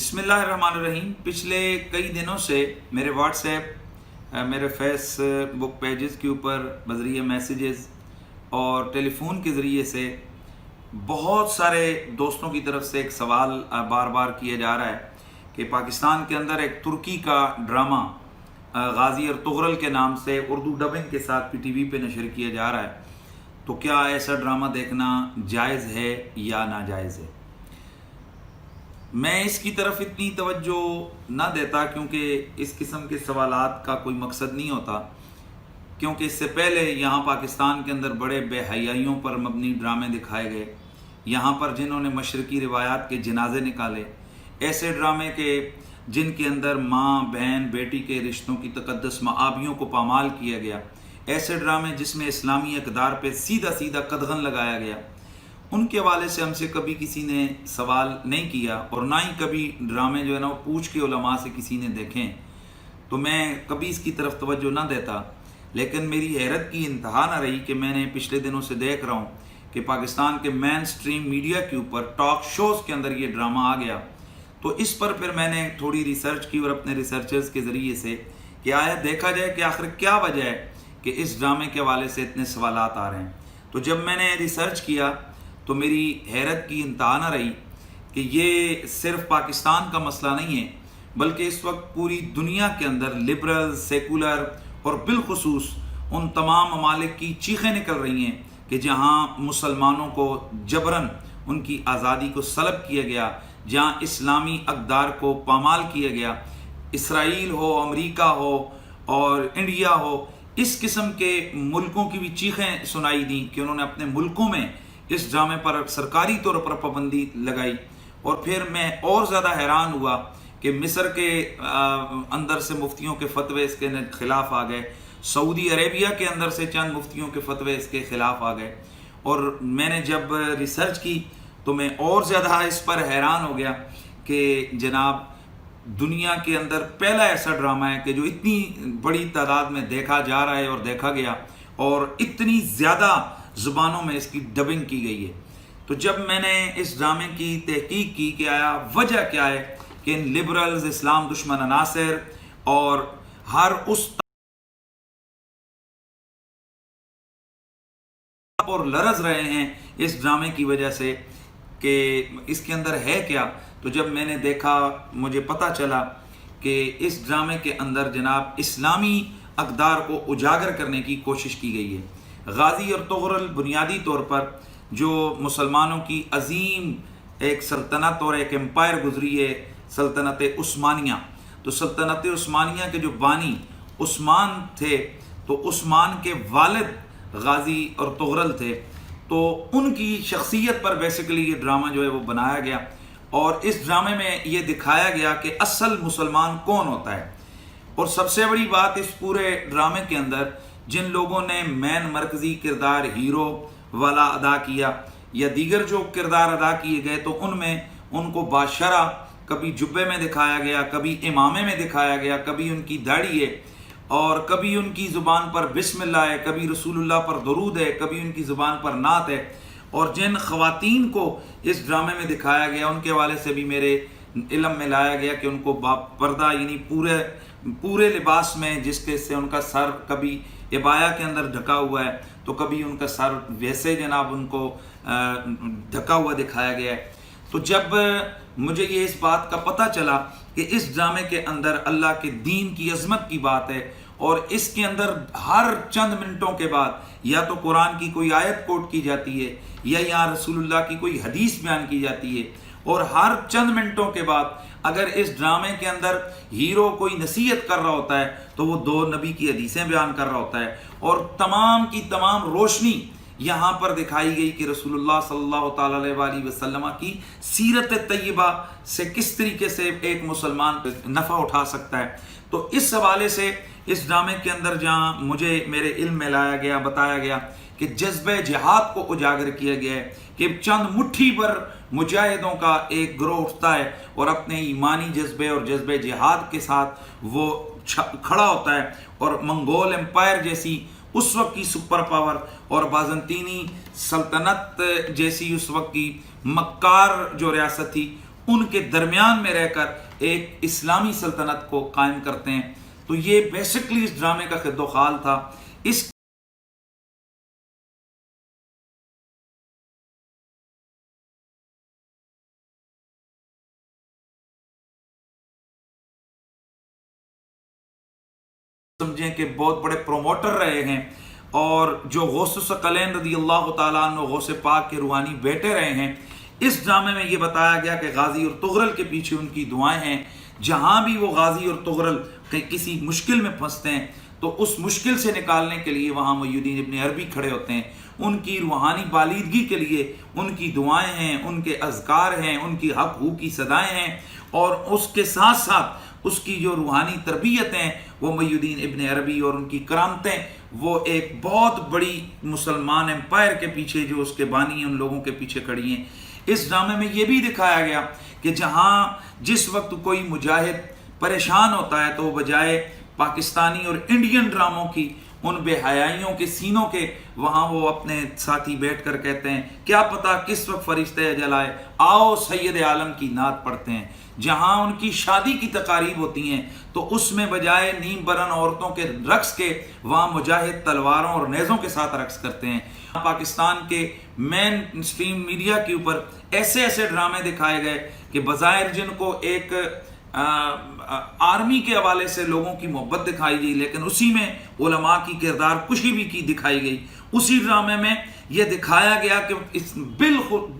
بسم اللہ الرحمن الرحیم۔ پچھلے کئی دنوں سے میرے واٹس ایپ، میرے فیس بک پیجز کے اوپر بذریعہ میسیجز اور ٹیلی فون کے ذریعے سے بہت سارے دوستوں کی طرف سے ایک سوال بار بار کیا جا رہا ہے کہ پاکستان کے اندر ایک ترکی کا ڈرامہ غازی ارطغرل کے نام سے اردو ڈبنگ کے ساتھ PTV پہ نشر کیا جا رہا ہے، تو کیا ایسا ڈرامہ دیکھنا جائز ہے یا ناجائز ہے؟ میں اس کی طرف اتنی توجہ نہ دیتا کیونکہ اس قسم کے سوالات کا کوئی مقصد نہیں ہوتا، کیونکہ اس سے پہلے یہاں پاکستان کے اندر بڑے بے حیائیوں پر مبنی ڈرامے دکھائے گئے، یہاں پر جنہوں نے مشرقی روایات کے جنازے نکالے، ایسے ڈرامے کے جن کے اندر ماں بہن بیٹی کے رشتوں کی تقدس معابیوں کو پامال کیا گیا، ایسے ڈرامے جس میں اسلامی اقدار پہ سیدھا سیدھا قدغن لگایا گیا، ان کے حوالے سے ہم سے کبھی کسی نے سوال نہیں کیا، اور نہ ہی کبھی ڈرامے جو ہے نا وہ پوچھ کے علماء سے کسی نے دیکھیں، تو میں کبھی اس کی طرف توجہ نہ دیتا۔ لیکن میری حیرت کی انتہا نہ رہی کہ میں نے پچھلے دنوں سے دیکھ رہا ہوں کہ پاکستان کے مین سٹریم میڈیا کے اوپر ٹاک شوز کے اندر یہ ڈرامہ آ گیا، تو اس پر پھر میں نے تھوڑی ریسرچ کی اور اپنے ریسرچرز کے ذریعے سے کہ آیا دیکھا جائے کہ آخر کیا وجہ ہے کہ اس ڈرامے کے حوالے سے اتنے سوالات آ رہے ہیں۔ تو جب میں نے ریسرچ کیا تو میری حیرت کی انتہا نہ رہی کہ یہ صرف پاکستان کا مسئلہ نہیں ہے، بلکہ اس وقت پوری دنیا کے اندر لبرل، سیکولر اور بالخصوص ان تمام ممالک کی چیخیں نکل رہی ہیں کہ جہاں مسلمانوں کو جبراً ان کی آزادی کو سلب کیا گیا، جہاں اسلامی اقدار کو پامال کیا گیا، اسرائیل ہو، امریکہ ہو اور انڈیا ہو، اس قسم کے ملکوں کی بھی چیخیں سنائی دیں کہ انہوں نے اپنے ملکوں میں اس ڈرامے پر سرکاری طور پر پابندی لگائی۔ اور پھر میں اور زیادہ حیران ہوا کہ مصر کے اندر سے مفتیوں کے فتوے اس کے خلاف آ گئے، سعودی عربیہ کے اندر سے چند مفتیوں کے فتوے اس کے خلاف آ گئے، اور میں نے جب ریسرچ کی تو میں اور زیادہ اس پر حیران ہو گیا کہ جناب دنیا کے اندر پہلا ایسا ڈرامہ ہے کہ جو اتنی بڑی تعداد میں دیکھا جا رہا ہے اور دیکھا گیا، اور اتنی زیادہ زبانوں میں اس کی ڈبنگ کی گئی ہے۔ تو جب میں نے اس ڈرامے کی تحقیق کی کہ آیا وجہ کیا ہے کہ ان لبرلز، اسلام دشمن عناصر اور ہر اس اور لرز رہے ہیں اس ڈرامے کی وجہ سے کہ اس کے اندر ہے کیا، تو جب میں نے دیکھا مجھے پتہ چلا کہ اس ڈرامے کے اندر جناب اسلامی اقدار کو اجاگر کرنے کی کوشش کی گئی ہے۔ غازی ارطغرل بنیادی طور پر جو مسلمانوں کی عظیم ایک سلطنت اور ایک امپائر گزری ہے، سلطنت عثمانیہ، تو سلطنت عثمانیہ کے جو بانی عثمان تھے، تو عثمان کے والد غازی ارطغرل تھے، تو ان کی شخصیت پر بیسیکلی یہ ڈرامہ جو ہے وہ بنایا گیا، اور اس ڈرامے میں یہ دکھایا گیا کہ اصل مسلمان کون ہوتا ہے۔ اور سب سے بڑی بات اس پورے ڈرامے کے اندر جن لوگوں نے مین مرکزی کردار ہیرو والا ادا کیا یا دیگر جو کردار ادا کیے گئے، تو ان میں ان کو باشرہ کبھی جبے میں دکھایا گیا، کبھی امامے میں دکھایا گیا، کبھی ان کی داڑھی ہے اور کبھی ان کی زبان پر بسم اللہ ہے، کبھی رسول اللہ پر درود ہے، کبھی ان کی زبان پر نعت ہے۔ اور جن خواتین کو اس ڈرامے میں دکھایا گیا ان کے حوالے سے بھی میرے علم میں لایا گیا کہ ان کو پردہ یعنی پورے لباس میں، جس کے سے ان کا سر کبھی عبایا کے اندر ڈھکا ہوا ہے تو کبھی ان کا سر ویسے جناب ان کو ڈھکا ہوا دکھایا گیا ہے۔ تو جب مجھے یہ اس بات کا پتہ چلا کہ اس ڈرامے کے اندر اللہ کے دین کی عظمت کی بات ہے، اور اس کے اندر ہر چند منٹوں کے بعد یا تو قرآن کی کوئی آیت کوٹ کی جاتی ہے یا یہاں رسول اللہ کی کوئی حدیث بیان کی جاتی ہے، اور ہر چند منٹوں کے بعد اگر اس ڈرامے کے اندر ہیرو کوئی نصیحت کر رہا ہوتا ہے تو وہ دو نبی کی حدیثیں بیان کر رہا ہوتا ہے، اور تمام کی تمام روشنی یہاں پر دکھائی گئی کہ رسول اللہ صلی اللہ تعالیٰ علیہ وآلہ وسلم کی سیرت طیبہ سے کس طریقے سے ایک مسلمان نفع اٹھا سکتا ہے۔ تو اس حوالے سے اس ڈرامے کے اندر جہاں مجھے میرے علم میں لایا گیا، بتایا گیا کہ جذبہ جہاد کو اجاگر کیا گیا ہے کہ چند مٹھی پر مجاہدوں کا ایک گروہ اٹھتا ہے اور اپنے ایمانی جذبے اور جذبہ جہاد کے ساتھ وہ کھڑا ہوتا ہے، اور منگول امپائر جیسی اس وقت کی سپر پاور اور بازنطینی سلطنت جیسی اس وقت کی مکار جو ریاست تھی، ان کے درمیان میں رہ کر ایک اسلامی سلطنت کو قائم کرتے ہیں۔ تو یہ بیسکلی اس ڈرامے کا خد و خال تھا۔ اس سمجھیں کہ بہت بڑے پروموٹر رہے ہیں، اور جو غوث الثقلین رضی اللہ تعالیٰ عنہ غوث پاک کے روحانی بیٹے رہے ہیں۔ اس ڈرامے میں یہ بتایا گیا کہ غازی اور تغرل کے پیچھے ان کی دعائیں ہیں۔ جہاں بھی وہ غازی اور تغرل کسی مشکل میں پھنستے ہیں تو اس مشکل سے نکالنے کے لیے وہاں محی الدین ابن عربی کھڑے ہوتے ہیں۔ ان کی روحانی بالیدگی کے لیے ان کی دعائیں ہیں، ان کے اذکار ہیں، ان کی حق ہو کی صدائیں ہیں، اور اس کے ساتھ ساتھ اس کی جو روحانی تربیت ہیں وہ محی الدین ابن عربی اور ان کی کرامتیں، وہ ایک بہت بڑی مسلمان امپائر کے پیچھے جو اس کے بانی ہیں ان لوگوں کے پیچھے کھڑی ہیں۔ اس ڈرامے میں یہ بھی دکھایا گیا کہ جہاں جس وقت کوئی مجاہد پریشان ہوتا ہے تو وہ بجائے پاکستانی اور انڈین ڈراموں کی ان بے حیائیوں کے سینوں کے، وہاں وہ اپنے ساتھی بیٹھ کر کہتے ہیں کیا پتہ کس وقت فرشتہ اجل آئے، آؤ سید عالم کی نعت پڑھتے ہیں۔ جہاں ان کی شادی کی تقاریب ہوتی ہیں تو اس میں بجائے نیم برن عورتوں کے رقص کے وہاں مجاہد تلواروں اور نیزوں کے ساتھ رقص کرتے ہیں۔ پاکستان کے مین اسٹریم میڈیا کے اوپر ایسے ایسے ڈرامے دکھائے گئے کہ بظاہر جن کو ایک آرمی کے حوالے سے لوگوں کی محبت دکھائی گئی، لیکن اسی میں علماء کی کردار کشی بھی کی دکھائی گئی۔ اسی ڈرامے میں یہ دکھایا گیا کہ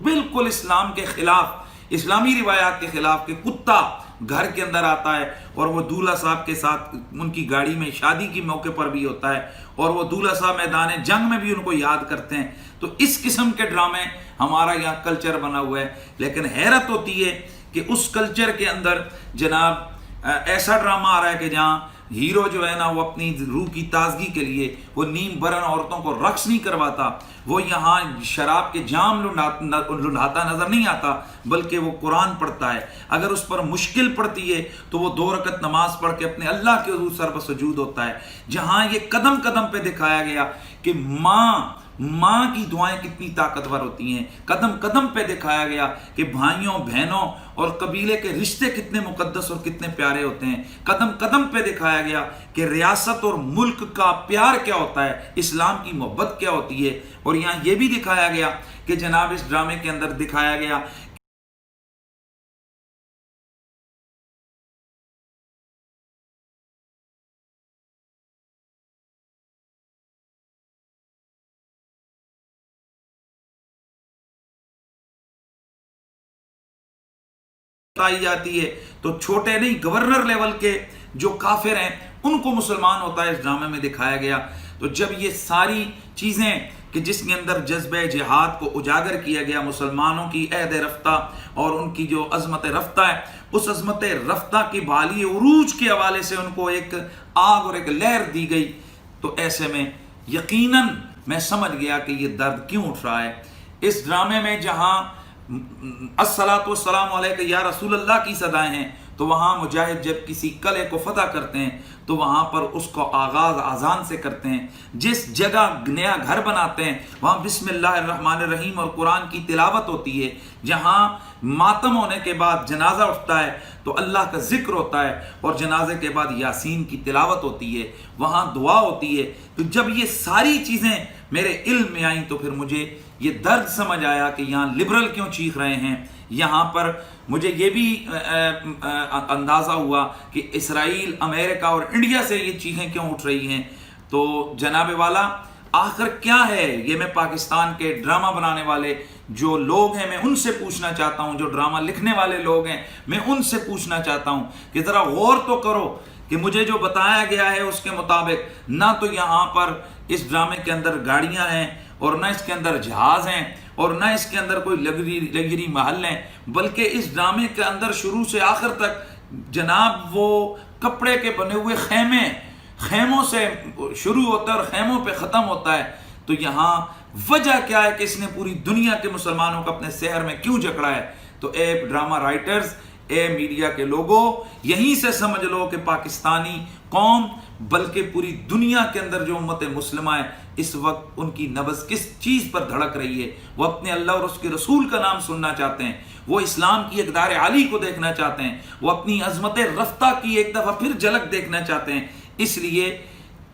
بالکل اسلام کے خلاف، اسلامی روایات کے خلاف، کہ کتا گھر کے اندر آتا ہے اور وہ دولہا صاحب کے ساتھ ان کی گاڑی میں شادی کے موقع پر بھی ہوتا ہے، اور وہ دولہا صاحب میدان جنگ میں بھی ان کو یاد کرتے ہیں۔ تو اس قسم کے ڈرامے ہمارا یہاں کلچر بنا ہوا ہے، لیکن حیرت ہوتی ہے کہ اس کلچر کے اندر جناب ایسا ڈرامہ آ رہا ہے کہ جہاں ہیرو جو ہے نا وہ اپنی روح کی تازگی کے لیے وہ نیم برن عورتوں کو رقص نہیں کرواتا، وہ یہاں شراب کے جام لنڈھاتا نظر نہیں آتا، بلکہ وہ قرآن پڑھتا ہے۔ اگر اس پر مشکل پڑتی ہے تو وہ 2 رکعت نماز پڑھ کے اپنے اللہ کے حضور سر بسجود ہوتا ہے۔ جہاں یہ قدم قدم پہ دکھایا گیا کہ ماں کی دعائیں کتنی طاقتور ہوتی ہیں، قدم قدم پہ دکھایا گیا کہ بھائیوں بہنوں اور قبیلے کے رشتے کتنے مقدس اور کتنے پیارے ہوتے ہیں، قدم قدم پہ دکھایا گیا کہ ریاست اور ملک کا پیار کیا ہوتا ہے، اسلام کی محبت کیا ہوتی ہے۔ اور یہاں یہ بھی دکھایا گیا کہ جناب اس ڈرامے کے اندر دکھایا گیا بتائی جاتی ہے تو چھوٹے نہیں، گورنر لیول کے جو کافر ہیں ان کو مسلمان ہوتا ہے اس ڈرامے میں دکھایا گیا۔ تو جب یہ ساری چیزیں کہ جس کے اندر جذبہ جہاد کو اجاگر کیا گیا، مسلمانوں کی عہد رفتہ اور ان کی جو عظمت رفتہ ہے، اس عظمت رفتہ کی بالی عروج کے حوالے سے ان کو ایک آگ اور ایک لہر دی گئی، تو ایسے میں یقیناً میں سمجھ گیا کہ یہ درد کیوں اٹھ رہا ہے۔ اس ڈرامے میں جہاں الصلاۃ والسلام علیک یا رسول اللہ کی صدائیں ہیں، تو وہاں مجاہد جب کسی قلعے کو فتح کرتے ہیں تو وہاں پر اس کو آغاز اذان سے کرتے ہیں۔ جس جگہ نیا گھر بناتے ہیں وہاں بسم اللہ الرحمن الرحیم اور قرآن کی تلاوت ہوتی ہے۔ جہاں ماتم ہونے کے بعد جنازہ اٹھتا ہے تو اللہ کا ذکر ہوتا ہے، اور جنازے کے بعد یاسین کی تلاوت ہوتی ہے، وہاں دعا ہوتی ہے۔ تو جب یہ ساری چیزیں میرے علم میں آئیں تو پھر مجھے یہ درد سمجھ آیا کہ یہاں لبرل کیوں چیخ رہے ہیں۔ یہاں پر مجھے یہ بھی اندازہ ہوا کہ اسرائیل، امریکہ اور انڈیا سے یہ چیخیں کیوں اٹھ رہی ہیں۔ تو جناب والا آخر کیا ہے، یہ میں پاکستان کے ڈرامہ بنانے والے جو لوگ ہیں میں ان سے پوچھنا چاہتا ہوں، جو ڈرامہ لکھنے والے لوگ ہیں میں ان سے پوچھنا چاہتا ہوں کہ ذرا غور تو کرو کہ مجھے جو بتایا گیا ہے اس کے مطابق نہ تو یہاں پر اس ڈرامے کے اندر گاڑیاں ہیں، اور نہ اس کے اندر جہاز ہیں، اور نہ اس کے اندر کوئی لگژری محل ہیں، بلکہ اس ڈرامے کے اندر شروع سے آخر تک جناب وہ کپڑے کے بنے ہوئے خیموں سے شروع ہوتا ہے اور خیموں پہ ختم ہوتا ہے۔ تو یہاں وجہ کیا ہے کہ اس نے پوری دنیا کے مسلمانوں کو اپنے سحر میں کیوں جکڑا ہے؟ تو اے ڈرامہ رائٹرز، اے میڈیا کے لوگوں، یہیں سے سمجھ لو کہ پاکستانی قوم بلکہ پوری دنیا کے اندر جو امت مسلمہ ہے اس وقت ان کی نبض کس چیز پر دھڑک رہی ہے؟ وہ اپنے اللہ اور اس کے رسول کا نام سننا چاہتے ہیں، وہ اسلام کی اقدار عالی کو دیکھنا چاہتے ہیں، وہ اپنی عظمت رفتہ کی ایک دفعہ پھر جھلک دیکھنا چاہتے ہیں۔ اس لیے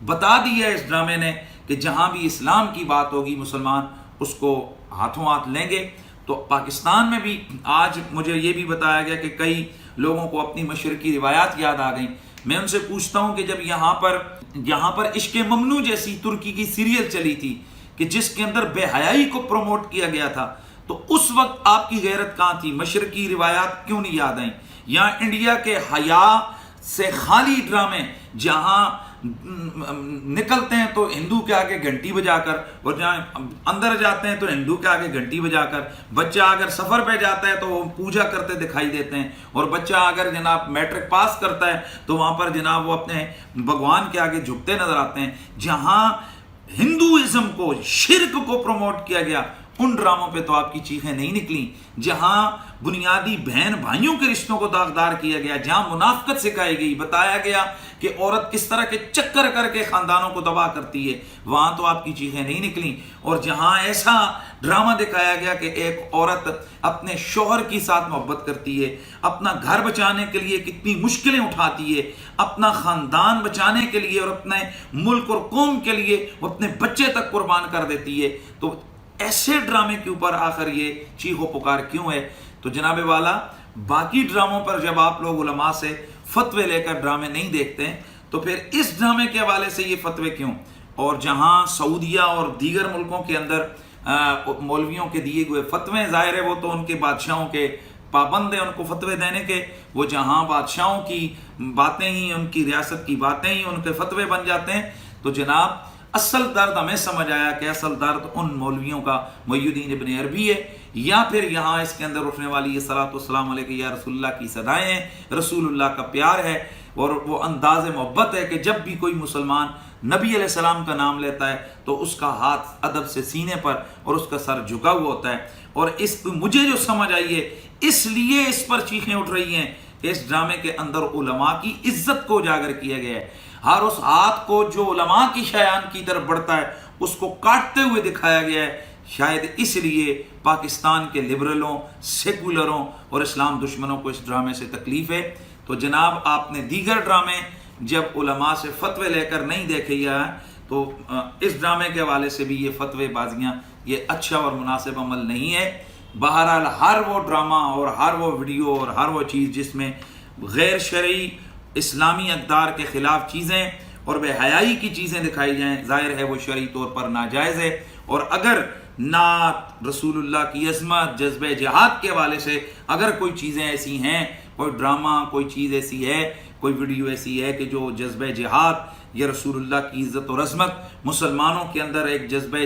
بتا دیا اس ڈرامے نے کہ جہاں بھی اسلام کی بات ہوگی مسلمان اس کو ہاتھوں ہاتھ لیں گے۔ تو پاکستان میں بھی آج مجھے یہ بھی بتایا گیا کہ کئی لوگوں کو اپنی مشرقی روایات یاد آ گئیں۔ میں ان سے پوچھتا ہوں کہ جب یہاں پر عشق ممنوع جیسی ترکی کی سیریل چلی تھی کہ جس کے اندر بے حیائی کو پروموٹ کیا گیا تھا، تو اس وقت آپ کی غیرت کہاں تھی؟ مشرقی روایات کیوں نہیں یاد آئیں؟ یا انڈیا کے حیا سے خالی ڈرامے جہاں نکلتے ہیں تو ہندو کے آگے گھنٹی بجا کر، اور جہاں اندر جاتے ہیں تو ہندو کے آگے گھنٹی بجا کر، بچہ اگر سفر پہ جاتا ہے تو وہ پوجا کرتے دکھائی دیتے ہیں، اور بچہ اگر جناب میٹرک پاس کرتا ہے تو وہاں پر جناب وہ اپنے بھگوان کے آگے جھکتے نظر آتے ہیں۔ جہاں ہندوازم کو، شرک کو پروموٹ کیا گیا، ان ڈراموں پہ تو آپ کی چیخیں نہیں نکلیں۔ جہاں بنیادی بہن بھائیوں کے رشتوں کو داغدار کیا گیا، جہاں منافقت سکھائی گئی، بتایا گیا کہ عورت کس طرح کے چکر کر کے خاندانوں کو تباہ کرتی ہے، وہاں تو آپ کی چیخیں نہیں نکلیں۔ اور جہاں ایسا ڈرامہ دکھایا گیا کہ ایک عورت اپنے شوہر کے ساتھ محبت کرتی ہے، اپنا گھر بچانے کے لیے کتنی مشکلیں اٹھاتی ہے، اپنا خاندان بچانے کے لیے اور اپنے ملک اور قوم کے لیے وہ اپنے بچے تک قربان کر دیتی ہے، تو ایسے ڈرامے کے اوپر آخر یہ چیخ و پکار کیوں ہے؟ تو جناب والا، باقی ڈراموں پر جب آپ لوگ علماء سے فتوے لے کر ڈرامے نہیں دیکھتے ہیں تو پھر اس ڈرامے کے حوالے سے یہ فتوے کیوں؟ اور جہاں سعودیہ اور دیگر ملکوں کے اندر مولویوں کے دیے ہوئے فتوے، ظاہر ہے وہ تو ان کے بادشاہوں کے پابند ہیں ان کو فتوے دینے کے، وہ جہاں بادشاہوں کی باتیں ہی، ان کی ریاست کی باتیں ہی ان کے فتوے بن جاتے ہیں، تو جناب اصل درد ہمیں سمجھ آیا کہ اصل درد ان مولویوں کا محی الدین ابن عربی ہے، یا پھر یہاں اس کے اندر اٹھنے والی یہ صلاۃ والسلام علیہ یا رسول اللہ کی صدائیں ہیں، رسول اللہ کا پیار ہے، اور وہ انداز محبت ہے کہ جب بھی کوئی مسلمان نبی علیہ السلام کا نام لیتا ہے تو اس کا ہاتھ ادب سے سینے پر اور اس کا سر جھکا ہوا ہوتا ہے۔ اور اس مجھے جو سمجھ آئی ہے، اس لیے اس پر چیخیں اٹھ رہی ہیں کہ اس ڈرامے کے اندر علماء کی عزت کو اجاگر کیا گیا ہے۔ ہر اس ہاتھ کو جو علماء کی شایان کی طرف بڑھتا ہے اس کو کاٹتے ہوئے دکھایا گیا ہے۔ شاید اس لیے پاکستان کے لبرلوں، سیکولروں اور اسلام دشمنوں کو اس ڈرامے سے تکلیف ہے۔ تو جناب آپ نے دیگر ڈرامے جب علماء سے فتوے لے کر نہیں دیکھے ہیں تو اس ڈرامے کے حوالے سے بھی یہ فتوے بازیاں یہ اچھا اور مناسب عمل نہیں ہے۔ بہرحال ہر وہ ڈرامہ اور ہر وہ ویڈیو اور ہر وہ چیز جس میں غیر شرعی اسلامی اقدار کے خلاف چیزیں اور بے حیائی کی چیزیں دکھائی جائیں، ظاہر ہے وہ شرعی طور پر ناجائز ہے۔ اور اگر نعت، رسول اللہ کی عظمت، جذبہ جہاد کے حوالے سے اگر کوئی چیزیں ایسی ہیں، کوئی ڈرامہ، کوئی چیز ایسی ہے، کوئی ویڈیو ایسی ہے کہ جو جذبہ جہاد یا رسول اللہ کی عزت اور عظمت، مسلمانوں کے اندر ایک جذبہ